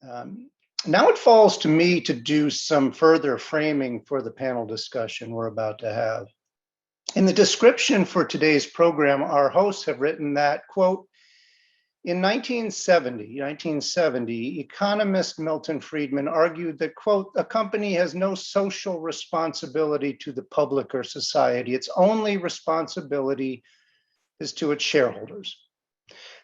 Now it falls to me to do some further framing for the panel discussion we're about to have. In the description for today's program, our hosts have written that, quote, in 1970, economist Milton Friedman argued that, quote, a company has no social responsibility to the public or society. Its only responsibility is to its shareholders.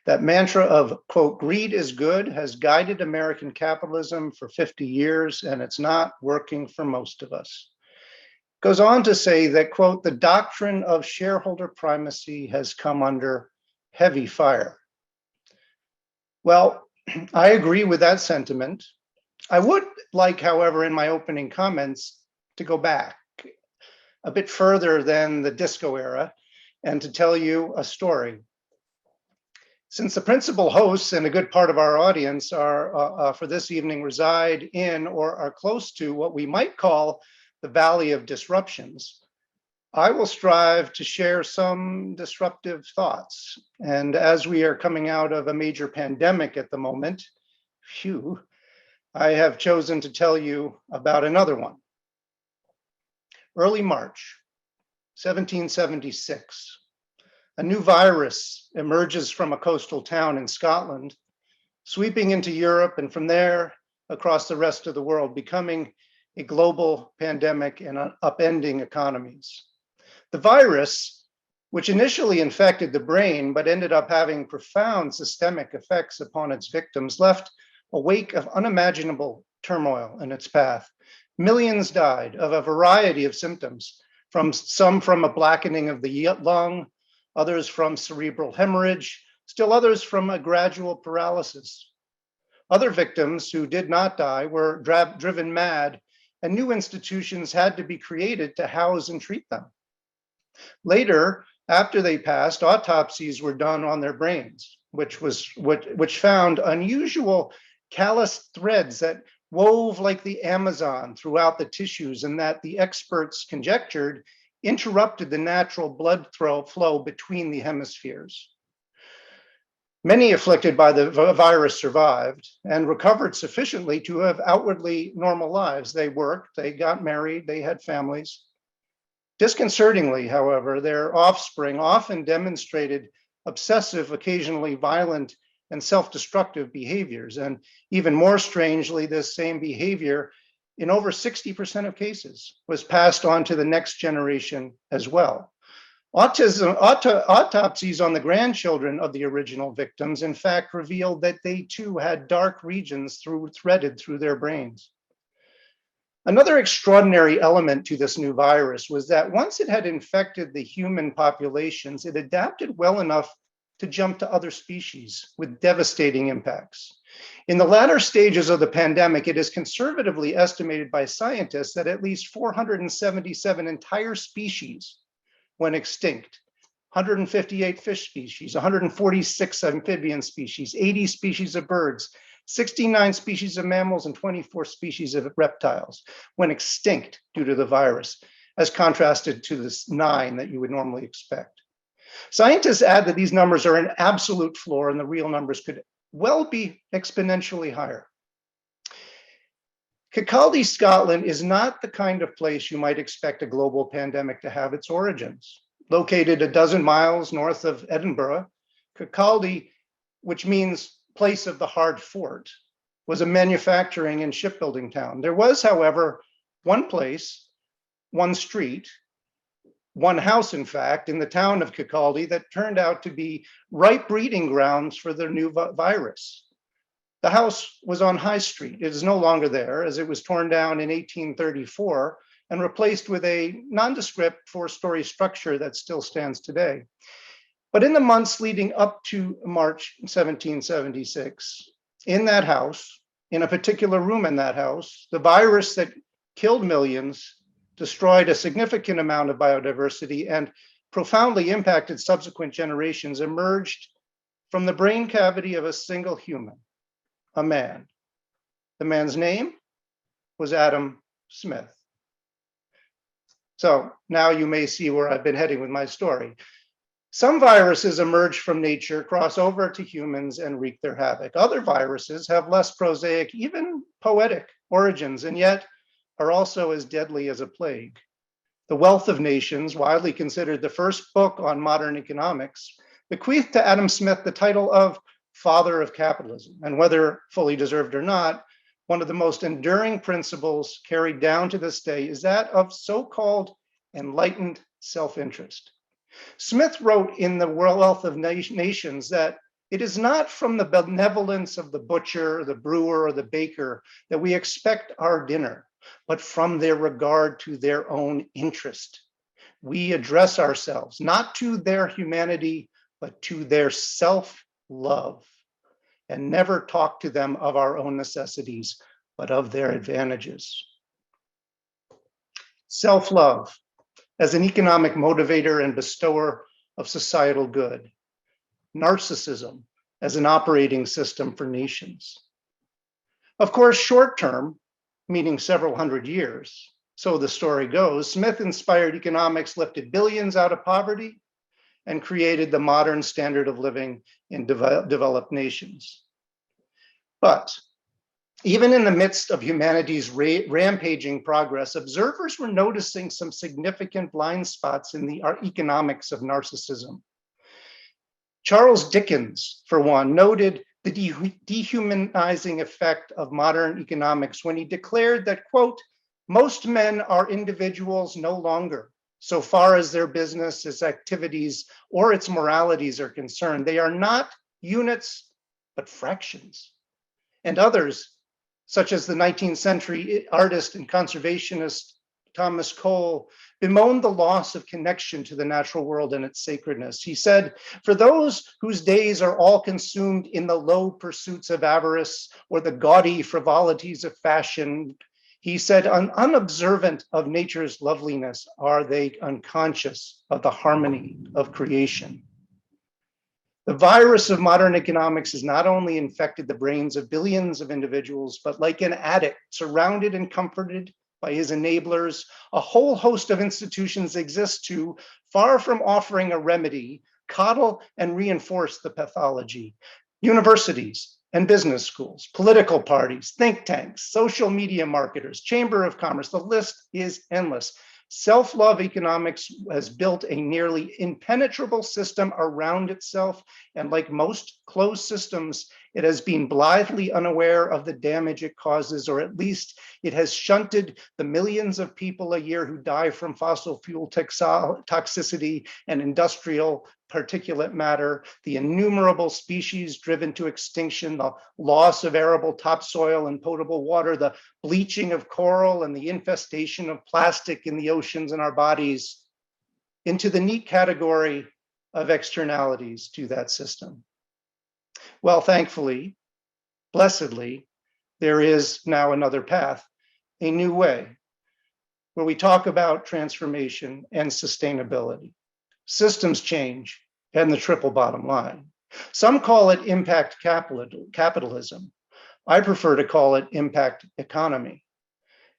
That mantra of, quote, greed is good has guided American capitalism for 50 years, and it's not working for most of us. Goes on to say that, quote, the doctrine of shareholder primacy has come under heavy fire. Well, I agree with that sentiment. I would like, however, in my opening comments, to go back a bit further than the disco era and to tell you a story. Since the principal hosts and a good part of our audience are for this evening reside in or are close to what we might call the Valley of Disruptions, I will strive to share some disruptive thoughts. And as we are coming out of a major pandemic at the moment, phew, I have chosen to tell you about another one. Early March, 1776, a new virus emerges from a coastal town in Scotland, sweeping into Europe and from there across the rest of the world, becoming a global pandemic and upending economies. The virus, which initially infected the brain but ended up having profound systemic effects upon its victims, left a wake of unimaginable turmoil in its path. Millions died of a variety of symptoms, some from a blackening of the lung, others from cerebral hemorrhage, still others from a gradual paralysis. Other victims who did not die were driven mad, and new institutions had to be created to house and treat them. Later, after they passed, autopsies were done on their brains, which found unusual callous threads that wove like the Amazon throughout the tissues, and that the experts conjectured interrupted the natural blood flow between the hemispheres. Many afflicted by the virus survived and recovered sufficiently to have outwardly normal lives. They worked, they got married, they had families. Disconcertingly, however, their offspring often demonstrated obsessive, occasionally violent, and self-destructive behaviors. And even more strangely, this same behavior, in over 60% of cases, was passed on to the next generation as well. Autopsies on the grandchildren of the original victims, in fact, revealed that they too had dark regions threaded through their brains. Another extraordinary element to this new virus was that once it had infected the human populations, it adapted well enough to jump to other species with devastating impacts. In the latter stages of the pandemic, it is conservatively estimated by scientists that at least 477 entire species went extinct. 158 fish species, 146 amphibian species, 80 species of birds, 69 species of mammals, and 24 species of reptiles went extinct due to the virus, as contrasted to the 9 that you would normally expect. Scientists add that these numbers are an absolute floor and the real numbers could well be exponentially higher. Kirkcaldy, Scotland is not the kind of place you might expect a global pandemic to have its origins. Located a dozen miles north of Edinburgh, Kirkcaldy, which means place of the hard fort, was a manufacturing and shipbuilding town. There was, however, one place, one street, one house, in fact, in the town of Kirkcaldy that turned out to be ripe breeding grounds for the new virus. The house was on High Street. It is no longer there, as it was torn down in 1834 and replaced with a nondescript 4-story structure that still stands today. But in the months leading up to March 1776, in that house, in a particular room in that house, the virus that killed millions, destroyed a significant amount of biodiversity, and profoundly impacted subsequent generations emerged from the brain cavity of a single human, a man. The man's name was Adam Smith. So now you may see where I've been heading with my story. Some viruses emerge from nature, cross over to humans, and wreak their havoc. Other viruses have less prosaic, even poetic origins, and yet are also as deadly as a plague. The Wealth of Nations, widely considered the first book on modern economics, bequeathed to Adam Smith the title of Father of Capitalism, and whether fully deserved or not, one of the most enduring principles carried down to this day is that of so-called enlightened self-interest. Smith wrote in the Wealth of Nations that it is not from the benevolence of the butcher, the brewer, or the baker that we expect our dinner, but from their regard to their own interest. We address ourselves not to their humanity, but to their self-love, and never talk to them of our own necessities, but of their advantages. Self-love as an economic motivator and bestower of societal good. Narcissism as an operating system for nations. Of course, short-term, meaning several hundred years, so the story goes, Smith-inspired economics lifted billions out of poverty and created the modern standard of living in developed nations. But even in the midst of humanity's rampaging progress, observers were noticing some significant blind spots in the economics of narcissism. Charles Dickens, for one, noted the dehumanizing effect of modern economics when he declared that, quote, most men are individuals no longer, so far as their business, its activities, or its moralities are concerned. They are not units, but fractions. And others, such as the 19th century artist and conservationist Thomas Cole, bemoaned the loss of connection to the natural world and its sacredness. He said, for those whose days are all consumed in the low pursuits of avarice or the gaudy frivolities of fashion, he said, unobservant of nature's loveliness, are they unconscious of the harmony of creation. The virus of modern economics has not only infected the brains of billions of individuals, but like an addict, surrounded and comforted by his enablers, a whole host of institutions exist to, far from offering a remedy, coddle and reinforce the pathology. Universities and business schools, political parties, think tanks, social media marketers, chamber of commerce, the list is endless. Self-love economics has built a nearly impenetrable system around itself, and like most closed systems, it has been blithely unaware of the damage it causes, or at least it has shunted the millions of people a year who die from fossil fuel toxicity and industrial particulate matter, the innumerable species driven to extinction, the loss of arable topsoil and potable water, the bleaching of coral, and the infestation of plastic in the oceans and our bodies, into the neat category of externalities to that system. Well, thankfully, blessedly, there is now another path, a new way, where we talk about transformation and sustainability. Systems change and the triple bottom line. Some call it impact capitalism. I prefer to call it impact economy.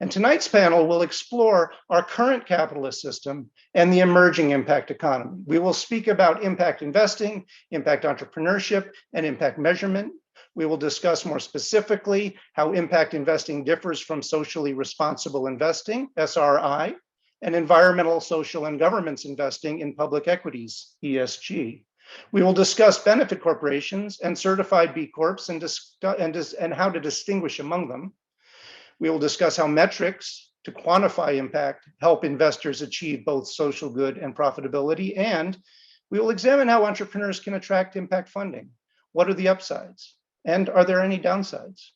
And tonight's panel will explore our current capitalist system and the emerging impact economy. We will speak about impact investing, impact entrepreneurship, and impact measurement. We will discuss more specifically how impact investing differs from socially responsible investing, SRI, and environmental, social, and governance investing in public equities, ESG. We will discuss benefit corporations and certified B Corps and how to distinguish among them. We will discuss how metrics to quantify impact help investors achieve both social good and profitability. And we will examine how entrepreneurs can attract impact funding. What are the upsides? And are there any downsides?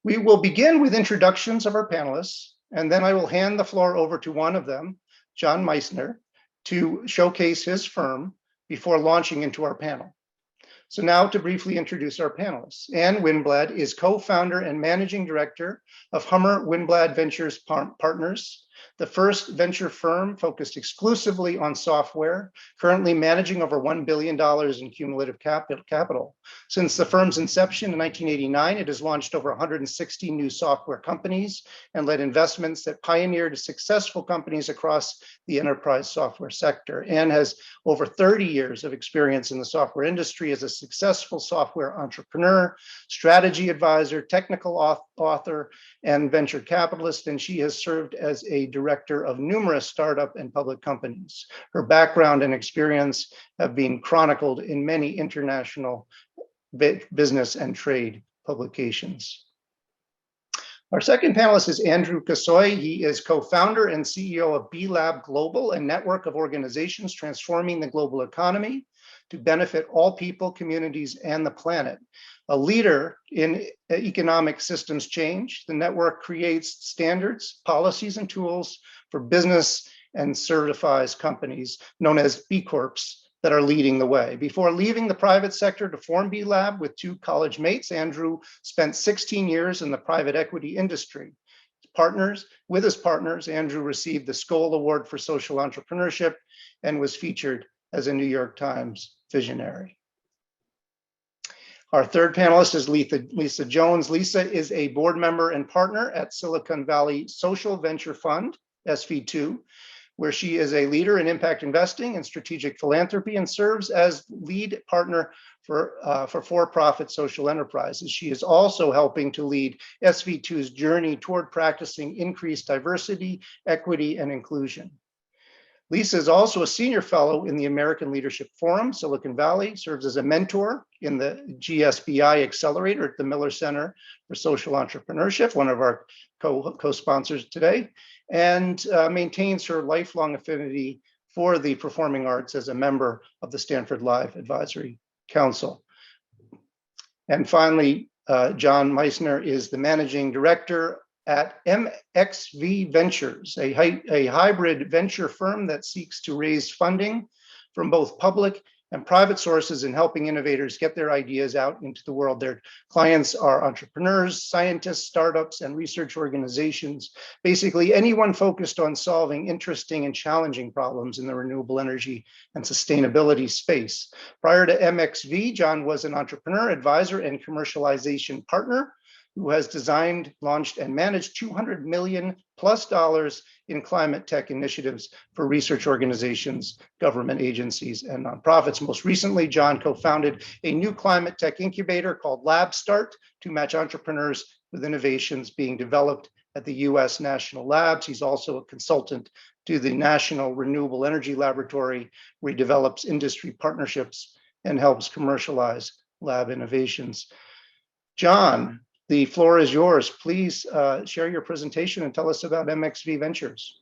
We will begin with introductions of our panelists, and then I will hand the floor over to one of them, John Meissner, to showcase his firm before launching into our panel. So now to briefly introduce our panelists. Anne Winblad is co-founder and managing director of Hummer Winblad Ventures Partners, the first venture firm focused exclusively on software, currently managing over $1 billion in cumulative capital. Since the firm's inception in 1989, it has launched over 160 new software companies and led investments that pioneered successful companies across the enterprise software sector, and has over 30 years of experience in the software industry as a successful software entrepreneur, strategy advisor, technical author, and venture capitalist, and she has served as a director of numerous startup and public companies. Her background and experience have been chronicled in many international business and trade publications. Our second panelist is Andrew Kassoy. He is co-founder and CEO of VLAB Global, a network of organizations transforming the global economy to benefit all people, communities, and the planet. A leader in economic systems change, the network creates standards, policies, and tools for business and certifies companies known as B Corps that are leading the way. Before leaving the private sector to form VLAB with two college mates, Andrew spent 16 years in the private equity industry. With his partners, Andrew received the Skoll Award for Social Entrepreneurship and was featured as a New York Times visionary. Our third panelist is Lisa Jones. Lisa is a board member and partner at Silicon Valley Social Venture Fund, SV2, where she is a leader in impact investing and strategic philanthropy and serves as lead partner for-profit social enterprises. She is also helping to lead SV2's journey toward practicing increased diversity, equity, and inclusion. Lisa is also a senior fellow in the American Leadership Forum, Silicon Valley, serves as a mentor in the GSBI Accelerator at the Miller Center for Social Entrepreneurship, one of our co-sponsors today, and maintains her lifelong affinity for the performing arts as a member of the Stanford Live Advisory Council. And finally, John Meissner is the managing director at MXV Ventures, a hybrid venture firm that seeks to raise funding from both public and private sources in helping innovators get their ideas out into the world. Their clients are entrepreneurs, scientists, startups, and research organizations, basically anyone focused on solving interesting and challenging problems in the renewable energy and sustainability space. Prior to MXV, John was an entrepreneur, advisor, and commercialization partner who has designed, launched, and managed $200 million+ in climate tech initiatives for research organizations, government agencies, and nonprofits. Most recently, John co-founded a new climate tech incubator called Lab Start to match entrepreneurs with innovations being developed at the US National Labs. He's also a consultant to the National Renewable Energy Laboratory, where he develops industry partnerships and helps commercialize lab innovations. John, the floor is yours. Please share your presentation and tell us about MXV Ventures.